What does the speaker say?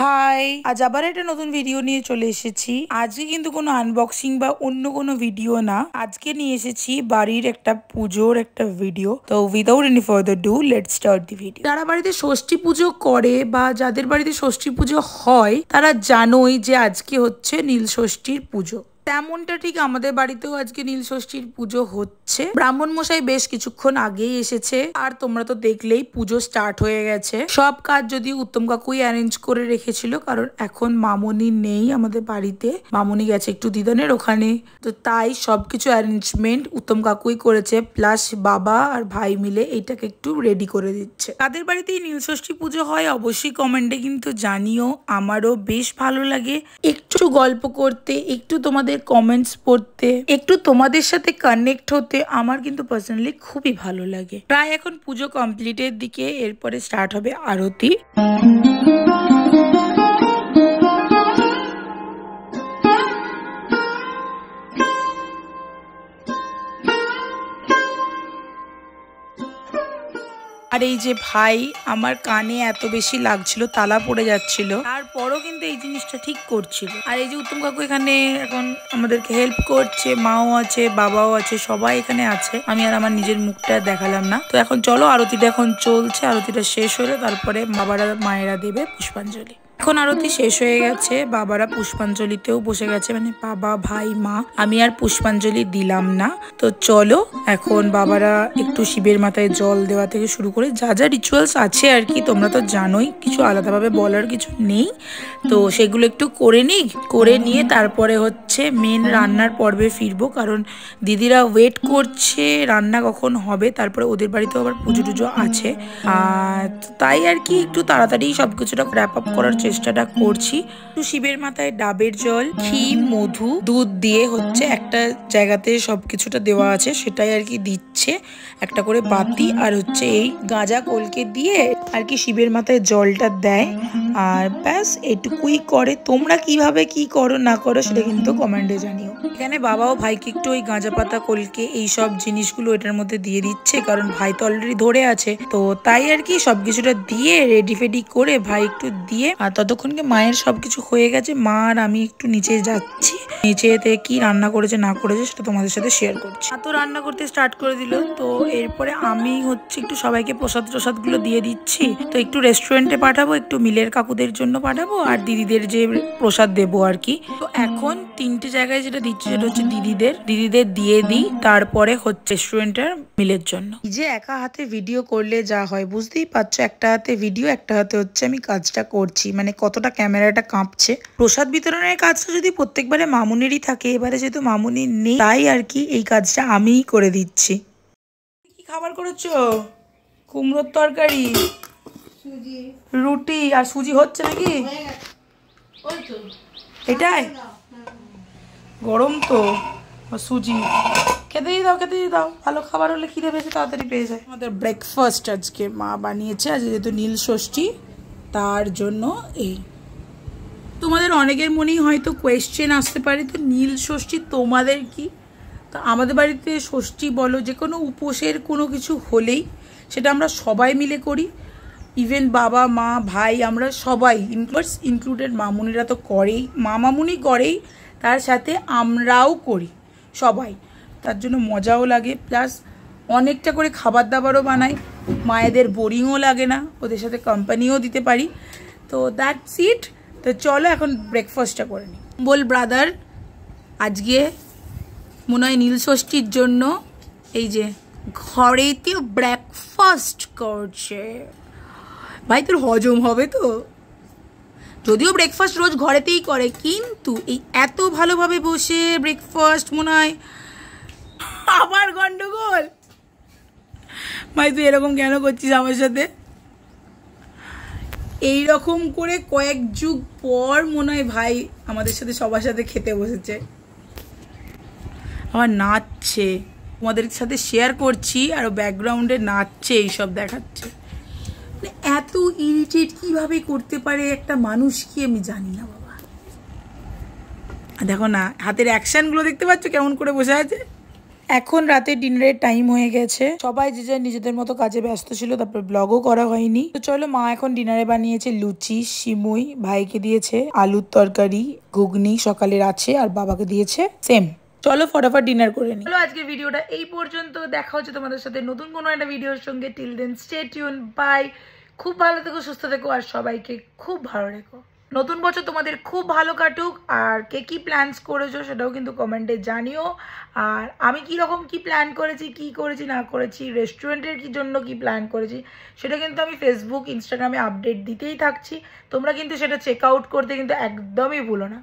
High, আজ আবার একটা নতুন ভিডিও নিয়ে চলে এসেছি। আজকে কিন্তু কোনো আনবক্সিং বা অন্য কোনো ভিডিও না, আজকে নিয়ে এসেছি বাড়ির একটা পুজোর একটা ভিডিও। তো without any further do let's start the video. যারা বাড়িতে ষষ্ঠী পুজো করে বা যাদের বাড়িতে ষষ্ঠী পুজো হয় তারা জানোই যে আজকে হচ্ছে নীল ষষ্ঠীর পুজো। তেমনটা ঠিক আমাদের বাড়িতেও আজকে নীল ষষ্ঠীর পুজো হচ্ছে। ব্রাহ্মণ মশাই বেশ কিছুক্ষণ আগেই এসেছে আর তোমরা তো দেখলেই পুজো স্টার্ট হয়ে গেছে। সব কাজ যদি উত্তম কাকুই অ্যারেঞ্জ করে রেখেছিল, কারণ এখন মামনি নেই আমাদের বাড়িতে, মামনি গেছে একটু দিদানের ওখানে, তো তাই সবকিছু অ্যারেঞ্জমেন্ট উত্তম কাকুই করেছে, প্লাস বাবা আর ভাই মিলে এইটাকে একটু রেডি করে দিচ্ছে। তাদের বাড়িতেই নীল ষষ্ঠী পুজো হয় অবশ্যই কমেন্টে কিন্তু জানিও। আমারও বেশ ভালো লাগে একটু গল্প করতে, একটু তোমাদের কমেন্টস পড়তে, একটু তোমাদের সাথে কানেক্ট হতে। আমার কিন্তু পার্সোনালি খুবই ভালো লাগে। প্রায় এখন পুজো কমপ্লিটের দিকে, এরপরে স্টার্ট হবে আরতি। আর এই যে ভাই আমার কানে এত বেশি লাগছিল, তালা পড়ে যাচ্ছিল, তারপরও কিন্তু এই জিনিসটা ঠিক করছিল। আর এই যে উত্তম কাকু এখানে এখন আমাদেরকে হেল্প করছে, মাও আছে, বাবাও আছে, সবাই এখানে আছে। আমি আর আমার নিজের মুখটা দেখালাম না। তো এখন চলো, আরতিটা এখন চলছে, আরতিটা শেষ হলে তারপরে বাবারা মায়েরা দেবে পুষ্পাঞ্জলি। এখন আরতি শেষ হয়ে গেছে, বাবারা পুষ্পাঞ্জলিতেও বসে গেছে, মানে বাবা, ভাই, মা। আমি আর পুষ্পাঞ্জলি দিলাম না। তো চলো এখন বাবারা একটু শিবের মাথায় জল দেওয়া থেকে শুরু করে যা যা রিচুয়ালস আছে আর কি, তোমরা তো জানোই, কিছু আলাদাভাবে বলার কিছু নেই। তো সেগুলো একটু করে নিই, করে নিয়ে তারপরে হচ্ছে মেন রান্নার পর্বে ফিরবো, কারণ দিদিরা ওয়েট করছে রান্না কখন হবে, তারপরে ওদের বাড়িতেও আবার পুজো টুজো আছে। আর তাই আর কি একটু তাড়াতাড়ি সবকিছুটা র্যাপ আপ করার চেষ্টাটা করছি। একটু শিবের মাথায় ডাবের জল, ঘি, মধু, দুধ দিয়ে হচ্ছে একটা জায়গাতে সবকিছুটা দেওয়া আছে, সেটাই আর কি দিচ্ছে, একটা করে বাতি আর হচ্ছে এই গাঁজা কলকে দিয়ে আর কি শিবের মাথায় জলটা দেয়। আর ব্যাস এটুকুই করে। তোমরা কিভাবে কি করো না করো সেটা কিন্তু কমেন্টে জানিও। এখানে বাবাও ভাইকে একটু ওই গাঁজা পাতা কলকে এইসব জিনিসগুলো এটার মধ্যে দিয়ে দিচ্ছে, কারণ ভাই তো অলরেডি ধরে আছে। তো তাই আর কি সবকিছুটা দিয়ে রেডি ফেডি করে ভাই একটু দিয়ে, আর ততক্ষণকে মায়ের সবকিছু হয়ে গেছে। মা আর আমি একটু নিচে যাচ্ছি, নিচেতে কি রান্না করেছে না করেছে সেটা তোমাদের সাথে শেয়ার করছি। তো রান্না করতে স্টার্ট করে দিল। তো এরপরে আমি হচ্ছে একটু সবাইকে প্রসাদ গুলো দিয়ে দিচ্ছি। তো একটু রেস্টুরেন্টে পাঠাবো, একটু মিলের কাকুদের জন্য পাঠাবো, আর দিদিদের যে প্রসাদ দেবো আর কি। তো এখন তিনটে জায়গায় যেটা দিচ্ছি সেটা হচ্ছে দিদিদের দিয়ে দিই, তারপরে হচ্ছে রেস্টুরেন্টের মিলের জন্য। যে একা হাতে ভিডিও করলে যা হয় বুঝতেই পারছো, একটা হাতে ভিডিও, একটা হাতে হচ্ছে আমি কাজটা করছি, মানে কতটা ক্যামেরাটা কাঁপছে। প্রসাদ বিতরণের কাজটা যদি প্রত্যেকবারে মামুনেরই থাকে, এবারে যেহেতু মামুনি নেই তাই আর কি এই কাজটা আমিই করে দিচ্ছি। কি খাবার করেছো? কুমড়োর তরকারি, রুটি আর সুজি হচ্ছে নাকি? এটাই গরম তো সুজি খেতে দিয়ে দাও। ভালো খাবার হলে খিদে পেয়েছে তাড়াতাড়ি পেয়ে যায়। আমাদের ব্রেকফাস্ট আজকে মা বানিয়েছে, আজ যেহেতু নীল ষষ্ঠী তার জন্য। এই তোমাদের অনেকের মনেই হয়তো কোয়েশ্চেন আসতে পারে, তো নীল ষষ্ঠী তোমাদের কি? তো আমাদের বাড়িতে ষষ্ঠী বলো, যে কোনো উপোসের কোনো কিছু হলেই সেটা আমরা সবাই মিলে করি। ইভেন বাবা, মা, ভাই, আমরা সবাই ইনক্লুডেড মামুনিরা তো করেই, মামুনি করেই, তার সাথে আমরাও করি সবাই। তার জন্য মজাও লাগে, প্লাস অনেকটা করে খাবার দাবারও বানাই, মায়েদের বোরিংও লাগে না, ওদের সাথে কোম্পানিও দিতে পারি। তো দ্যাটস ইট। তো চলো এখন ব্রেকফাস্টটা করে নিই। বল ব্রাদার, আজকে মনে হয় নীল ষষ্ঠীর জন্য এই যে ঘরেতে ব্রেকফাস্ট করছে। ভাই তোর হজম হবে তো? যদিও ব্রেকফাস্ট রোজ ঘরেতেই করে, কিন্তু এই এত ভালোভাবে বসে ব্রেকফাস্ট মনে হয় আবার গন্ডগোল। ভাই তুই এরকম কেন করছিস আমার সাথে? এইরকম করে কয়েক যুগ পর মনে হয় ভাই আমাদের সাথে সবার সাথে খেতে বসেছে। আমার নাচছে, তোমাদের সাথে শেয়ার করছি, আর ব্যাকগ্রাউন্ডে নাচছে, এইসব দেখাচ্ছে। এত ইরিটেট কিভাবে করতে পারে একটা মানুষ, কি আমি জানি না বাবা। দেখো না হাতের অ্যাকশনগুলো দেখতে পাচ্ছ কেমন করে বসে আছে, এখন রাতে ডিনারের টাইম হয়ে গেছে, সবাই যে যার নিজেদের মতো কাজে ব্যস্ত ছিল, তারপর ব্লগও করা হয়নি। তো চলো, মা এখন ডিনারে বানিয়েছে লুচি, সিমুই, ভাইকে দিয়েছে আলুর তরকারি, ঘুগনি সকালের আছে, আর বাবাকে দিয়েছে সেম। চলো ফটাফট ডিনার করে নিই। চলো আজকের ভিডিওটা এই পর্যন্ত, দেখা হচ্ছে তোমাদের সাথে নতুন কোনো একটা ভিডিওর সঙ্গে। Till then stay tune, bye. খুব ভালো থেকো, সুস্থ থেকো, আর সবাইকে খুব ভালো রেখো। নতুন বছর তোমাদের খুব ভালো কাটুক। আর কে কি প্ল্যানস করেছো সেটাও কিন্তু কমেন্টে জানিও। আর আমি কীরকম কি প্ল্যান করেছি, কি করেছি না করেছি, রেস্টুরেন্টের কি জন্য কি প্ল্যান করেছি, সেটা কিন্তু আমি ফেসবুক ইনস্টাগ্রামে আপডেট দিতেই থাকছি। তোমরা কিন্তু সেটা চেক আউট করতে কিন্তু একদমই ভুলো না।